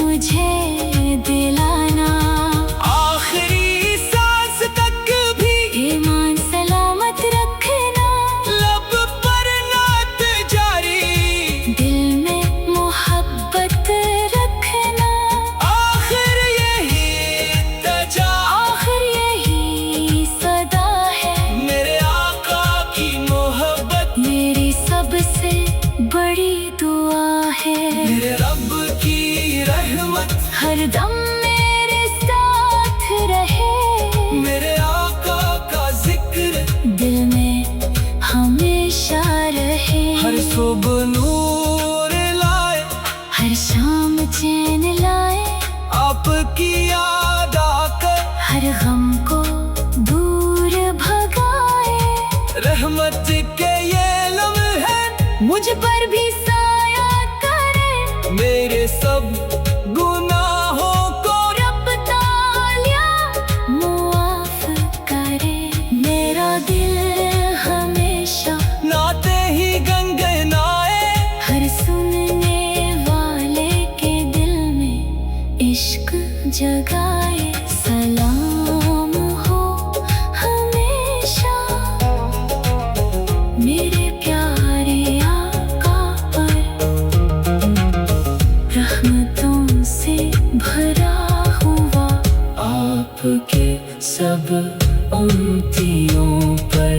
मुझे दिलाना। आखिरी सांस तक भी ईमान सलामत रखना। लब पर नात जारी, दिल में मोहब्बत रखना। आखिर यही तजा, आखिर यही सदा है। मेरे आका की मोहब्बत मेरी सबसे बड़ी दुआ है। मेरे रब की रहमत हर दम मेरे साथ रहे। मेरे आका का जिक्र दिल में हमेशा रहे। हर सुबह नूर लाए, हर शाम चैन लाए। आपकी याद आकर हर गम को दूर भगाए। रहमत के ये लम्हे मुझ पर भी साया करे। मेरे सब गुनाहों को रब तालिया मुआफ करे। मेरा दिल हमेशा नाते ही गंगनाए। हर सुनने वाले के दिल में इश्क जगाए। सलाम हो हमेशा मेरे प्यारे आका पर। रहमतों से भरा हुआ आपके सब उम्मतियों पर